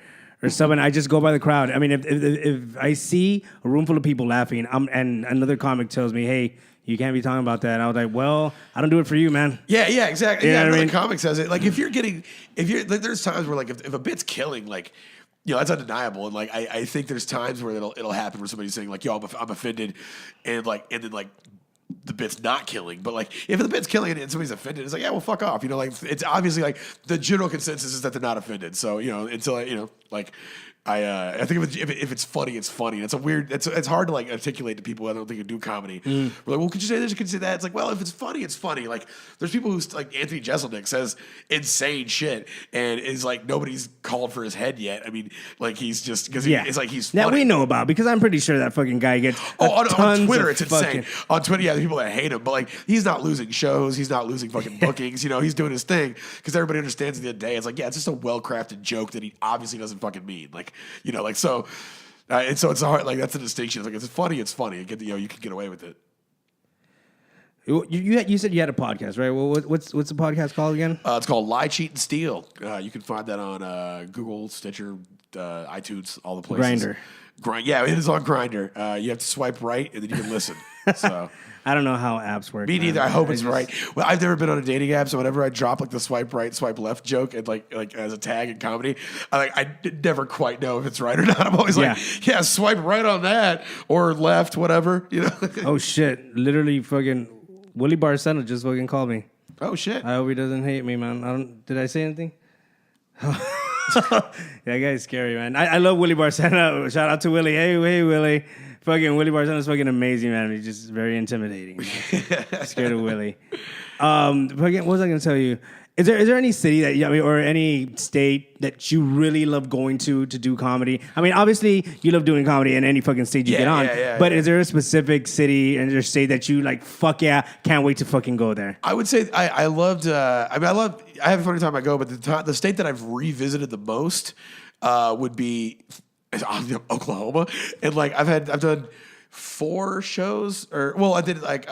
something. I just go by the crowd. I mean, if I see a room full of people laughing, and another comic tells me, hey, you can't be talking about that. I was like, well, I don't do it for you, man. Yeah, exactly. Yeah, another I mean? comic says it. Like, if you're like, there's times where like if a bit's killing, like, you know, that's undeniable. And like, I think there's times where it'll happen where somebody's saying like, yo, I'm offended, and then like the bit's not killing, but like if the bit's killing and somebody's offended, it's like, yeah, well, fuck off. You know, like it's obviously like the general consensus is that they're not offended. So, you know, until like I think if it's funny, it's funny. It's a weird. It's hard to like articulate to people. I don't think who do comedy. We're like, well, could you say this? Could you say that? It's like, well, if it's funny, it's funny. Like, there's people who like Anthony Jeselnik says insane shit and is like nobody's called for his head yet. I mean, like he's just because it's like he's funny. That we know about because I'm pretty sure that fucking guy gets on Twitter it's insane. On Twitter, yeah, the people that hate him, but like he's not losing shows, he's not losing fucking bookings. You know, he's doing his thing because everybody understands at the end of the day. It's like, yeah, it's just a well crafted joke that he obviously doesn't fucking mean. Like, you know, like so. And so it's hard. Like that's the distinction. It's like it's funny. It's funny. You can get away with it. You said you had a podcast, right? Well, what's the podcast called again? It's called Lie, Cheat, and Steal. You can find that on Google, Stitcher, iTunes, all the places. Grindr. Yeah, it is on Grindr. You have to swipe right, and then you can listen. So I don't know how apps work. Me neither. I hope it's right. Well, I've never been on a dating app, so whenever I drop like the swipe right, swipe left joke, and like as a tag in comedy, I never quite know if it's right or not. I'm always like, yeah, swipe right on that or left, whatever. You know. Oh shit! Literally, fucking Willie Barcena just fucking called me. Oh shit! I hope he doesn't hate me, man. Did I say anything? That guy's scary, man. I love Willie Barcena. Shout out to Willie. Hey, Willie. Fucking Willie Barcena's fucking amazing, man. He's just very intimidating. Scared of Willie. Fucking, what was I going to tell you? Is there any city that or any state that you really love going to do comedy? I mean, obviously you love doing comedy in any fucking state you get on. But is there a specific city and state that you like? Fuck yeah, can't wait to fucking go there. I would say I loved. I have a funny time I go, but the state that I've revisited the most would be Oklahoma. And like I've done 4 shows, I did like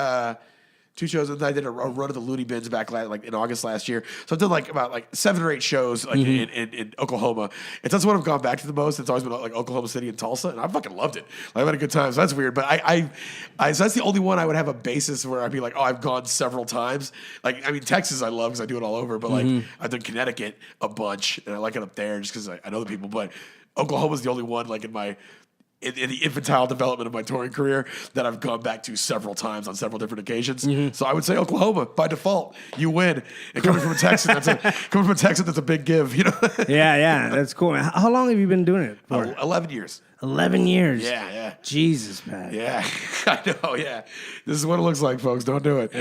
2 shows, and then I did a run of the Looney Bins back like in August last year. So I've done like about 7 or 8 shows like in Oklahoma. And that's what I've gone back to the most. It's always been like Oklahoma City and Tulsa, and I fucking loved it. I've had a good time. So that's weird. But so that's the only one I would have a basis where I'd be like, oh, I've gone several times. Like, I mean, Texas I love because I do it all over. But like I've done Connecticut a bunch, and I like it up there just because I know the people. But Oklahoma's the only one like in the infantile development of my touring career that I've gone back to several times on several different occasions. So I would say Oklahoma by default. You win. And coming from a Texan, that's a big give. You know? Yeah, that's cool, man. How long have you been doing it for? 11 years. 11 years. Yeah. Jesus, Pat. Yeah, I know. Yeah, this is what it looks like, folks. Don't do it.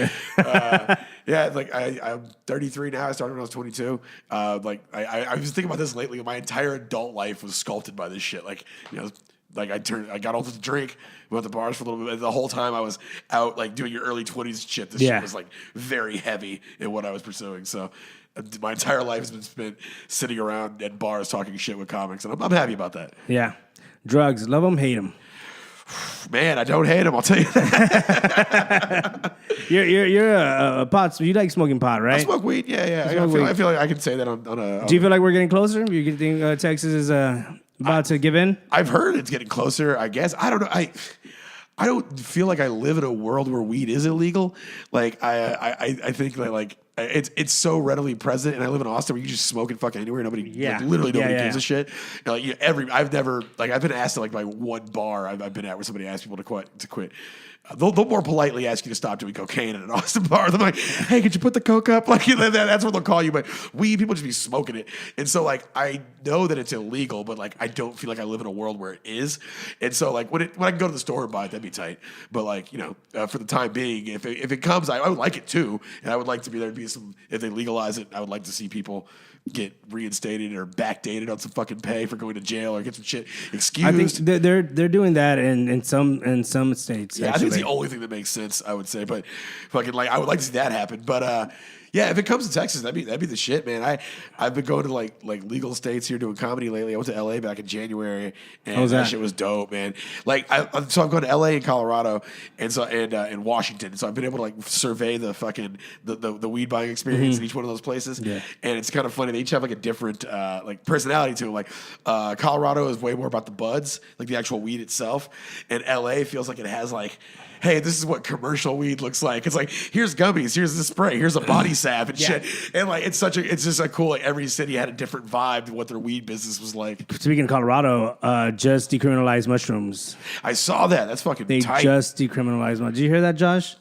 Like I'm 33 now. I started when I was 22. I was thinking about this lately. My entire adult life was sculpted by this shit. Like, you know. Like I got old to drink, went to bars for a little bit. The whole time I was out, like doing your early 20s shit. This shit was like very heavy in what I was pursuing. So my entire life has been spent sitting around at bars talking shit with comics, and I'm happy about that. Yeah, drugs, love them, hate them. Man, I don't hate them. I'll tell you that. You're a pot. You like smoking pot, right? I smoke weed. Yeah. I feel like I can say that on a. Do you feel like we're getting closer? You think Texas is about to give in? I've heard it's getting closer. I guess I don't know. I don't feel like I live in a world where weed is illegal. Like I think that like it's so readily present, and I live in Austin where you just smoke and fuck anywhere. Nobody, literally nobody gives a shit. You know, I've been asked to like by one bar I've been at where somebody asked people to quit. They'll more politely ask you to stop doing cocaine at an Austin bar. They're like, hey, could you put the coke up? Like that's what they'll call you. But weed, people just be smoking it. And so like I know that it's illegal, but like I don't feel like I live in a world where it is. And so like when I can go to the store and buy it, that'd be tight. But like, you know, for the time being, if it comes, I would like it too. And I would like to be there to be some, if they legalize it, I would like to see people get reinstated or backdated on some fucking pay for going to jail or get some shit excused. I think they're doing that in some states. Yeah, actually. I think it's the only thing that makes sense, I would say. But fucking like I would like to see that happen. But yeah, if it comes to Texas, that'd be the shit, man. I've been going to like legal states here doing comedy lately. I went to LA back in January, and that shit was dope, man. Like so I've gone to LA and Colorado, and Washington. So I've been able to like survey the fucking the weed buying experience in each one of those places. Yeah. And it's kind of funny. They each have like a different like personality to them. Like Colorado is way more about the buds, like the actual weed itself, and LA feels like it has like, hey, this is what commercial weed looks like. It's like, here's gummies, here's the spray, here's a body salve and shit. And like, it's just a cool, like every city had a different vibe to what their weed business was like. Speaking of Colorado, just decriminalized mushrooms. I saw that. That's fucking tight. They just decriminalized mushrooms. Did you hear that, Josh?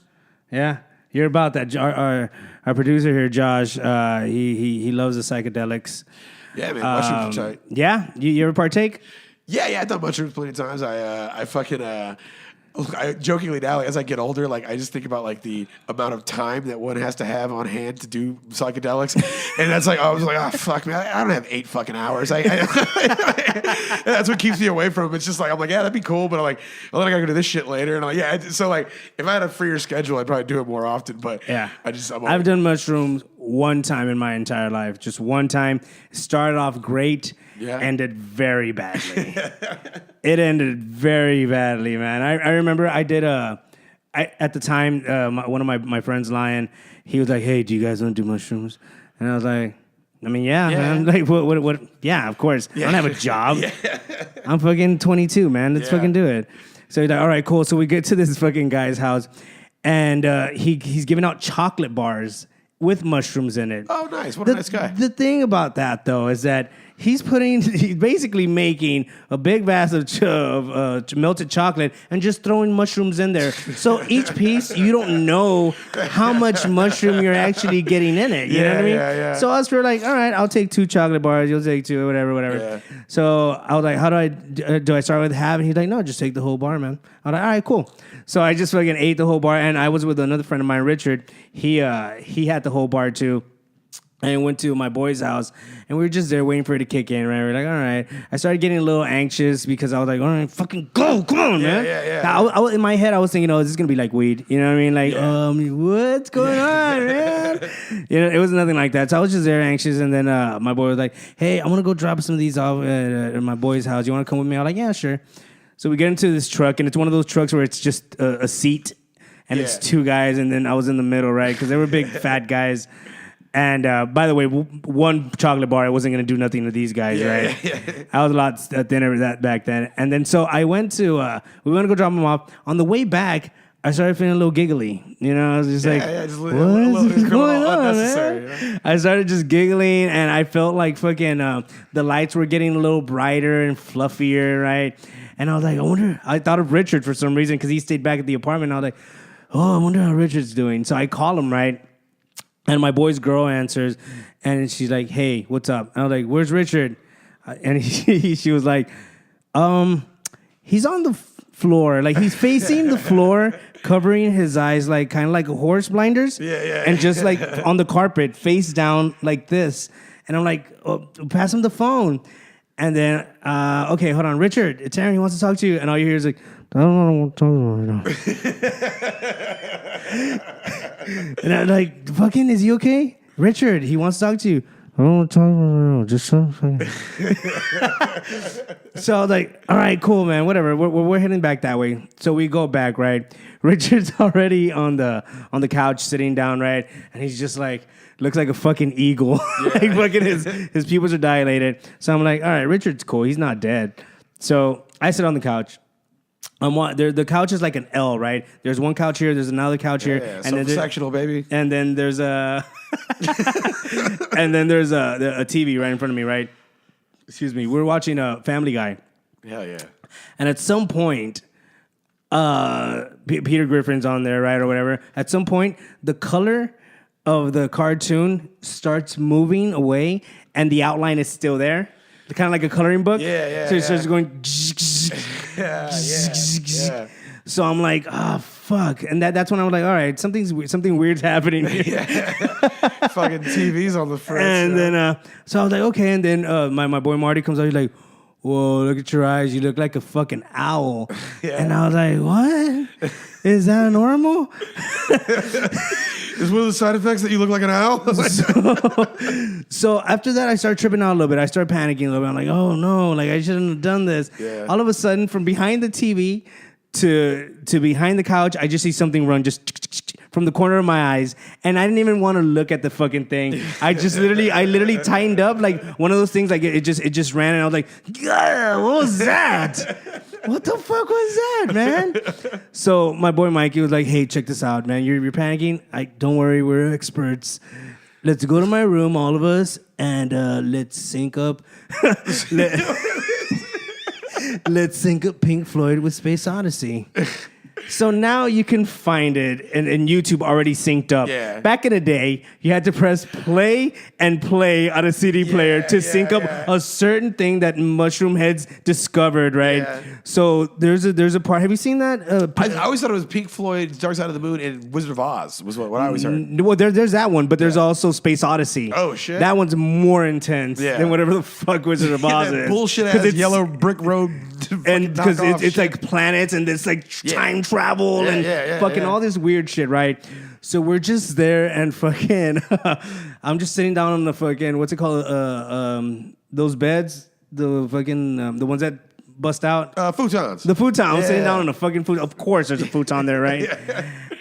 Yeah. You're about that. Our producer here, Josh, he loves the psychedelics. Yeah, man. Mushrooms are tight. Yeah? You ever partake? Yeah, I've done mushrooms plenty of times. I fucking look, I jokingly now, like, as I get older, like I just think about like the amount of time that one has to have on hand to do psychedelics, and that's like I was like, oh fuck, man, I don't have 8 fucking hours. That's what keeps me away from them. It's just like I'm like, yeah, that'd be cool, but I'm like, well, then I gotta go do this shit later, and I'm like, yeah. So like, if I had a freer schedule, I'd probably do it more often. But yeah, I've done mushrooms one time in my entire life, just one time. Started off great. Yeah. Ended very badly. It ended very badly, man. I remember I did at the time, one of my friends, Lion, he was like, hey, do you guys want to do mushrooms? And I was like, I mean, yeah. Man. Like, what? Yeah, of course. Yeah. I don't have a job. Yeah. I'm fucking 22, man. Let's fucking do it. So he's like, all right, cool. So we get to this fucking guy's house, and he's giving out chocolate bars with mushrooms in it. Oh, nice. What a nice guy. The thing about that, though, is that he's basically making a big vase of melted chocolate and just throwing mushrooms in there. So each piece, you don't know how much mushroom you're actually getting in it. You know what I mean? Yeah. So us were like, all right, I'll take 2 chocolate bars. You'll take 2, whatever. Yeah. So I was like, how do I start with half? And he's like, no, just take the whole bar, man. I was like, all right, cool. So I just fucking ate the whole bar, and I was with another friend of mine, Richard. He had the whole bar too. And went to my boy's house, and we were just there waiting for it to kick in, right? We were like, all right. I started getting a little anxious because I was like, all right, fucking go, come on, man. Yeah. I, in my head, I was thinking, oh, this is going to be like weed. You know what I mean? Like, what's going on, man? You know, it was nothing like that. So I was just there anxious, and then my boy was like, hey, I'm going to go drop some of these off at my boy's house. You want to come with me? I was like, yeah, sure. So we get into this truck, and it's one of those trucks where it's just a seat, and it's 2 guys, and then I was in the middle, right? Because they were big, fat guys. And by the way, 1 chocolate bar, I wasn't going to do nothing to these guys, right? Yeah. I was a lot thinner that back then. And then so I went to, we went to go drop them off. On the way back, I started feeling a little giggly. You know, I was just just what's going on, man? You know? I started just giggling, and I felt like fucking the lights were getting a little brighter and fluffier, right? And I was like, I thought of Richard for some reason because he stayed back at the apartment. I was like, oh, I wonder how Richard's doing. So I call him, right? And my boy's girl answers, and she's like, hey, what's up? And I was like, where's Richard? And she was like, he's on the floor. Like, he's facing the floor, covering his eyes, like kind of like horse blinders. Yeah. And just like on the carpet, face down like this. And I'm like, oh, pass him the phone. And then, okay, hold on. Richard, it's Aaron. He wants to talk to you. And all you hear is like, I don't want to talk to him right now. And I'm like, fucking, is he okay? Richard, he wants to talk to you. I don't want to talk to him right now. Just something. So I was like, all right, cool, man. Whatever. We're heading back that way. So we go back, right? Richard's already on the couch sitting down, right? And he's just like, looks like a fucking eagle. Like fucking his pupils are dilated. So I'm like, all right, Richard's cool. He's not dead. So I sit on the couch. The couch is like an L, right? There's one couch here, there's another couch here, and then sectional, baby. And then there's a TV right in front of me, right? Excuse me. We're watching Family Guy. Hell yeah. And at some point, Peter Griffin's on there, right, or whatever. At some point, the color of the cartoon starts moving away, and the outline is still there. Kind of like a coloring book. Yeah. So it starts going. Yeah. So I'm like, oh fuck, and that's when I was like, all right, something weird's happening here. Fucking TV's on the front. And then so I was like, okay, and then my boy Marty comes out. He's like, whoa, look at your eyes. You look like a fucking owl. Yeah. And I was like, what? Is that normal? Is one of the side effects that you look like an owl? So after that, I started tripping out a little bit. I started panicking a little bit. I'm like, oh no, like I shouldn't have done this. Yeah. All of a sudden, from behind the TV to behind the couch, I just see something run just from the corner of my eyes, and I didn't even want to look at the fucking thing. I literally tightened up like one of those things. Like it just ran, and I was like, what was that? What the fuck was that, man? So my boy Mikey was like, hey, check this out, man. You're panicking. Don't worry, we're experts. Let's go to my room, all of us, and let's sync up. Let's sync up Pink Floyd with Space Odyssey. So now you can find it and YouTube already synced up. Yeah. Back in the day, you had to press play and play on a CD player to sync up a certain thing that mushroom heads discovered, right? Yeah. So there's a part. Have you seen that? I always thought it was Pink Floyd, Dark Side of the Moon, and Wizard of Oz was what I always heard. Well, there's that one, but there's also Space Odyssey. Oh, shit. That one's more intense than whatever the fuck Wizard of Oz That is. bullshit ass yellow brick road. And because it's like planets and it's like time travel and fucking all this weird shit, right? So we're just there and fucking I'm just sitting down on the fucking what's it called? Those beds, the fucking the ones that bust out. Futons. The futon. I'm sitting down on a fucking futon. Of course, there's a futon there, right?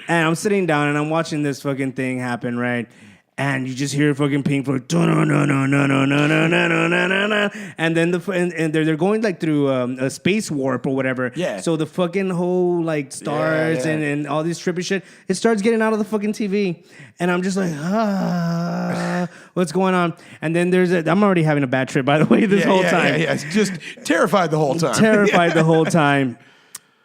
And I'm sitting down and I'm watching this fucking thing happen, right? And you just hear fucking Pink Floyd, no, and then and they're going like through a space warp or whatever. Yeah. So the fucking whole like stars and all this trippy shit, it starts getting out of the fucking TV, and I'm just like, what's going on? And then I'm already having a bad trip, by the way, this whole time. Yeah. Just terrified the whole time. Terrified the whole time.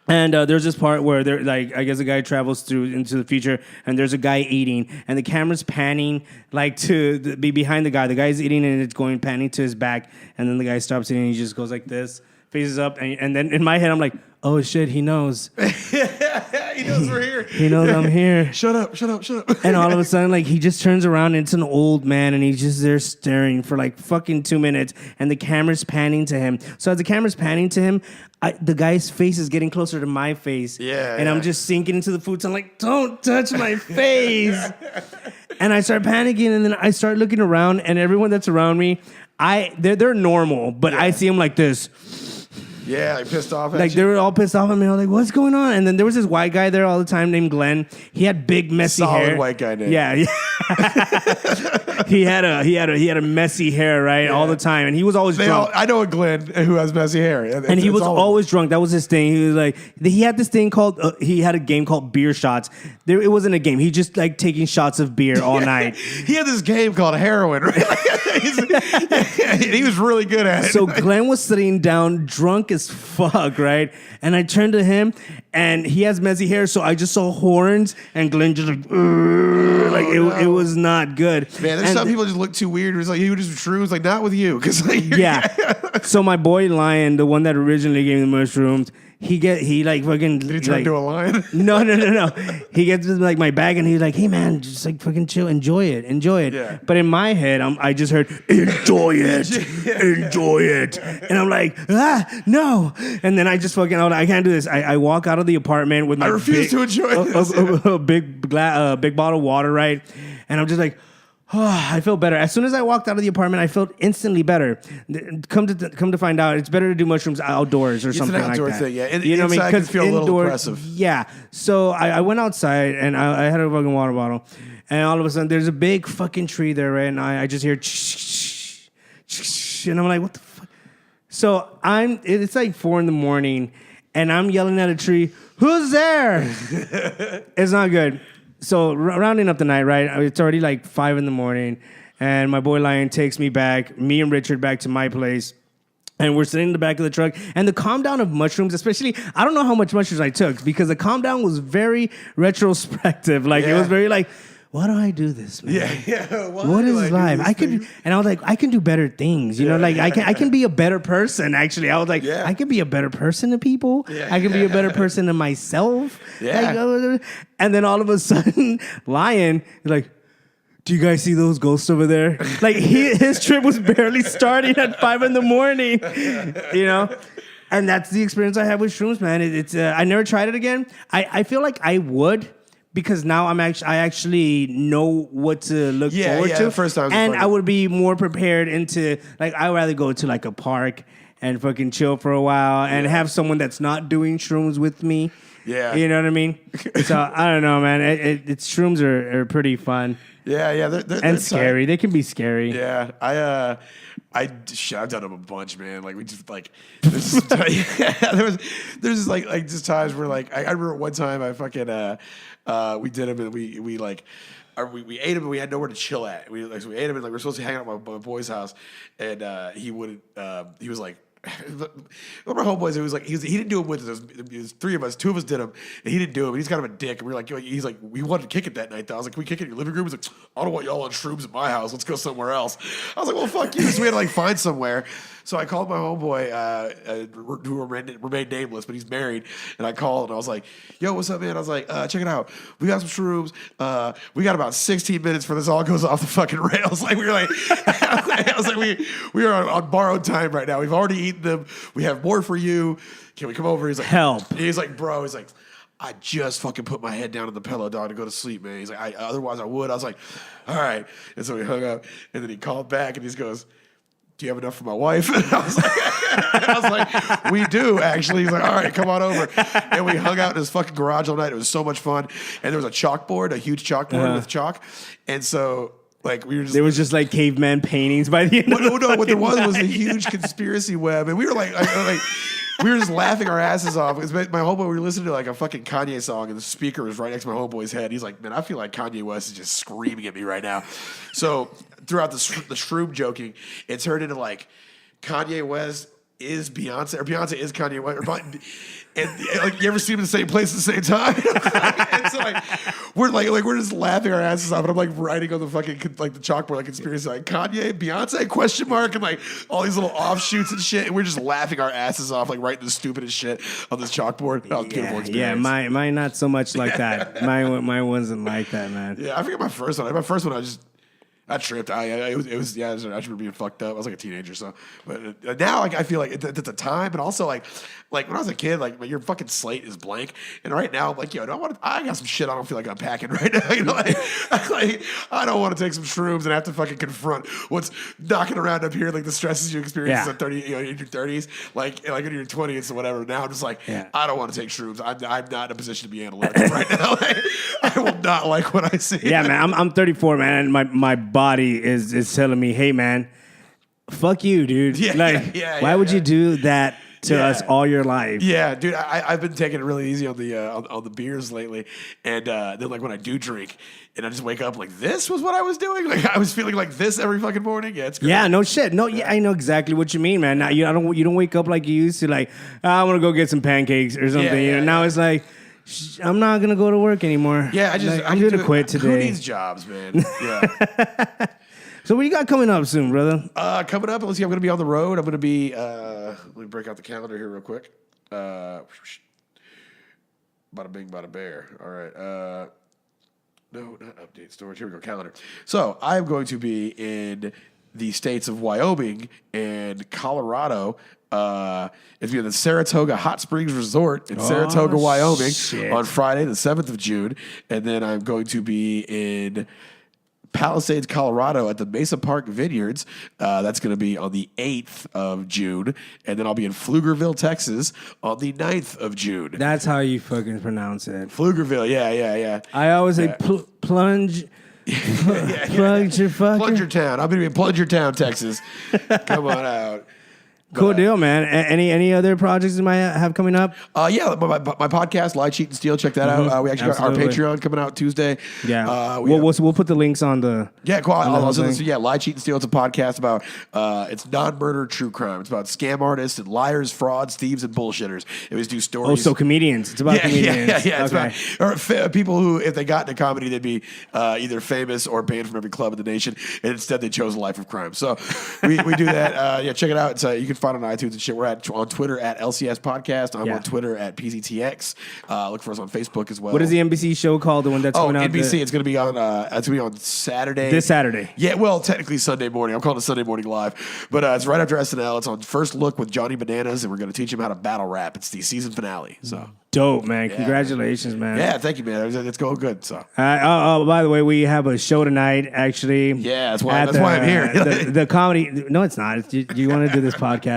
And there's this part where I guess a guy travels through into the future, and there's a guy eating, and the camera's panning like to be behind the guy. The guy's eating, and it's going panning to his back, and then the guy stops eating, and he just goes like this, faces up, and then in my head I'm like, oh shit, he knows. He knows we're here. He knows I'm here. Shut up. And all of a sudden, like, he just turns around, and it's an old man, and he's just there staring for like fucking 2 minutes, and the camera's panning to him. So as the camera's panning to him, the guy's face is getting closer to my face. And I'm just sinking into the futon, like, don't touch my face. And I start panicking, and then I start looking around, and everyone that's around me, they're normal, but I see them like this. Yeah, like pissed off at Like, you. they were all pissed off at me. I was like, what's going on? And then there was this white guy there all the time named Glenn. He had big, messy hair. Solid white guy name. Yeah. he had a messy hair, right? All the time. And he was always drunk. I know a Glenn who has messy hair. And he was always drunk. That was his thing. He was like, he had this thing called, he had a game called Beer Shots. It wasn't a game. He just like taking shots of beer all night. He had this game called heroin, right? He was really good at it. So Glenn was sitting down drunk as fuck, right? And I turned to him, and he has messy hair, so I just saw horns, and Glenn just like, it was not good. Man, there's some people just look too weird. It was like, he was just true. It's like, not with you. Cause like, So my boy Lion, the one that originally gave me the mushrooms, he like fucking. Did he turn into a lion? No. He gets like my bag and he's like, hey man, just like fucking chill, enjoy it. Yeah. But in my head, I just heard, enjoy it. And I'm like, no. And then I just fucking, I can't do this. I walk out of the apartment with my I refuse to enjoy this. a big bottle of water, right? And I'm just like, I feel better. As soon as I walked out of the apartment, I felt instantly better. Come to find out, it's better to do mushrooms outdoors or something like that. It's an outdoor thing, yeah. You know what I mean? Inside can feel a little oppressive. Yeah. So I went outside and I had a fucking water bottle, and all of a sudden there's a big fucking tree there, right? And I just hear and I'm like, what the fuck? So it's like 4 a.m, and I'm yelling at a tree, who's there? It's not good. So rounding up the night, right? It's already like 5 a.m, and my boy Lion takes me and Richard back to my place. And we're sitting in the back of the truck. And the calm down of mushrooms, especially, I don't know how much mushrooms I took because the calm down was very retrospective. Like, it was very like, why do I do this, man? Yeah. What is life? And I was like, I can do better things. You know, like I can be a better person. Actually, I was like, I can be a better person to people. Yeah. I can be a better person to myself. Yeah. Like, and then all of a sudden, Lion is like, do you guys see those ghosts over there? Like his trip was barely starting at 5 a.m. You know. And that's the experience I had with shrooms, man. It's I never tried it again. I feel like I would. Because now I actually know what to look forward to. The first time and I would be more prepared into, like, I would rather go to like a park and fucking chill for a while and have someone that's not doing shrooms with me. Yeah. You know what I mean? So I don't know, man. It's shrooms are pretty fun. Yeah. They're scary. They can be scary. Yeah. I've done them a bunch, man. Like we just like there's just like just times where like I remember one time I fucking we did them and we ate them and we had nowhere to chill at. So we ate them and like we're supposed to hang out at my boy's house and he was like one of my homeboys, it was like he didn't do it with us. It was three of us, two of us did them, and he didn't do it. But he's kind of a dick. And we were like, he's like, we wanted to kick it that night. Though. I was like, can we kick it in your living room? He's like, I don't want y'all on shrooms at my house. Let's go somewhere else. I was like, well, fuck you. So we had to like find somewhere. So I called my homeboy, who remained nameless, but he's married. And I called and I was like, yo, what's up, man? I was like, check it out. We got some shrooms. We got about 16 minutes for this all goes off the fucking rails. Like we were like, I was like, we are on borrowed time right now. We've already eaten them. We have more for you. Can we come over? He's like, help. He's like, bro. He's like, I just fucking put my head down on the pillow, dog, to go to sleep, man. He's like, otherwise I would. I was like, all right. And so we hung up, and then he called back, and he goes, do you have enough for my wife? And I was like, we do, actually. He's like, all right, come on over. And we hung out in his fucking garage all night. It was so much fun. And there was a chalkboard, a huge chalkboard with chalk. And so, like, we were just... There was just, like, caveman paintings by the end of No, what there was a huge conspiracy web. And we were like we were just laughing our asses off. It was my homeboy, we were listening to like a fucking Kanye song, and the speaker was right next to my homeboy's head. He's like, man, I feel like Kanye West is just screaming at me right now. So throughout the shroom joking, it turned into like Kanye West is Beyonce, or Beyonce is Kanye West, and like you ever see them in the same place at the same time? And so like we're just laughing our asses off, and I'm like writing on the fucking like the chalkboard like conspiracy, like Kanye, Beyonce question mark, and like all these little offshoots and shit, and we're just laughing our asses off, like writing the stupidest shit on this chalkboard. That was beautiful experience. Yeah, mine not so much like that. Mine wasn't like that, man. Yeah, I forget my first one. I tripped. I was I remember being fucked up. I was like a teenager, so. But now, like, I feel like at the time, and also like when I was a kid, like your fucking slate is blank. And right now, I'm like, yo, I got some shit I don't feel like unpacking right now. You know, like I don't want to take some shrooms and have to fucking confront what's knocking around up here, like the stresses you experience at 30, in your 30s, like in your 20s or whatever. Now I'm just like, I don't want to take shrooms. I'm not in a position to be analytical right now. Like, I will not like what I see. Yeah, man. I'm 34, man, and my body is telling me, hey, man, fuck you, dude. Why would you do that to us all your life? Yeah, dude, I've been taking it really easy on the beers lately, and then like when I do drink, and I just wake up like this was what I was doing. Like I was feeling like this every fucking morning. Yeah, it's great. Yeah, no shit. No, yeah, I know exactly what you mean, man. Now you don't wake up like you used to. Like I want to go get some pancakes or something. Now it's like, I'm not gonna go to work anymore. Yeah, I'm gonna quit today. Who needs jobs, man? Yeah. So what you got coming up soon, brother? Coming up, let's see. I'm gonna be on the road. I'm gonna be. Let me break out the calendar here real quick. Bada bing, bada bear. All right. No, not update storage. Here we go. Calendar. So I'm going to be in the states of Wyoming and Colorado. It's be at the Saratoga Hot Springs Resort in Saratoga, Wyoming on Friday, the 7th of June. And then I'm going to be in Palisades, Colorado at the Mesa Park Vineyards. That's going to be on the 8th of June. And then I'll be in Pflugerville, Texas on the 9th of June. That's how you fucking pronounce it. Pflugerville, yeah. I always say plunge. Plungertown. I'm going to be in Plungertown, Texas. Come on out. Cool deal, man. Any other projects you might have coming up? Yeah, my podcast, Lie, Cheat, and Steal. Check that out. We actually got our Patreon coming out Tuesday. Yeah, we'll put the links on the. Yeah, cool. Lie, Cheat, and Steal. It's a podcast about it's non-murder true crime. It's about scam artists and liars, frauds, thieves, and bullshitters. It was do stories. Oh, so comedians. It's about comedians. Yeah. Okay. It's about people who, if they got into comedy, they'd be either famous or banned from every club in the nation, and instead they chose a life of crime. So we do that. Check it out. You can find it on iTunes and shit. We're on Twitter at LCS Podcast. I'm on Twitter at PZTX. Look for us on Facebook as well. What is the NBC show called? The one that's coming out? NBC. It's going to be on Saturday. This Saturday. Yeah, well, technically Sunday morning. I'm calling it Sunday Morning Live, but it's right after SNL. It's on First Look with Johnny Bananas, and we're going to teach him how to battle rap. It's the season finale. So dope, man! Congratulations, man. Yeah, thank you, man. It's going good. So. By the way, we have a show tonight. Actually, yeah, that's why I'm here. the comedy. No, it's not. You want to do this podcast.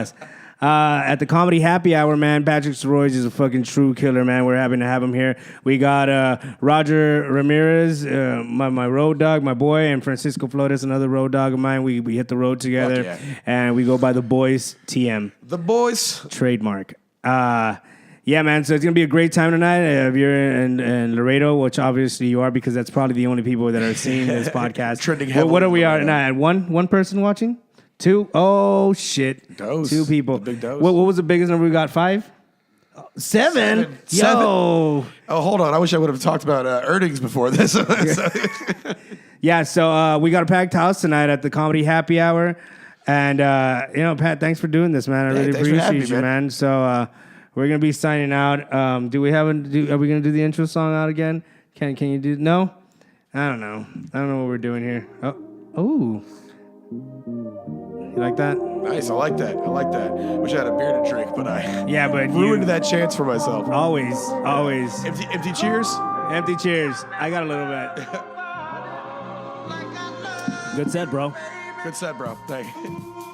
At the Comedy Happy Hour, man, Patrick Sirois is a fucking true killer, man. We're happy to have him here. We got Roger Ramirez, my road dog, my boy, and Francisco Flores, another road dog of mine. We hit the road together, and we go by the Boys TM. The Boys. Trademark. Yeah, man, so it's going to be a great time tonight. If you're in Laredo, which obviously you are because that's probably the only people that are seeing this podcast. Trending heavily. What are we at? One person watching? 2? Oh, shit. Dose. 2 people. The big dose. What was the biggest number we got? 5? 7? Seven. Yo. Oh, hold on. I wish I would have talked about earnings before this. Yeah, so we got a packed house tonight at the Comedy Happy Hour. And, Pat, thanks for doing this, man. I really thanks for having appreciate me, you, man. So we're going to be signing out. Are we going to do the intro song out again? Can you do... No? I don't know what we're doing here. Oh. You like that? Nice. I like that. Wish I had a beer to drink, but I ruined that chance for myself. Always. Empty cheers? Empty cheers. I got a little bit. Good set, bro. Good set, bro. Thank you.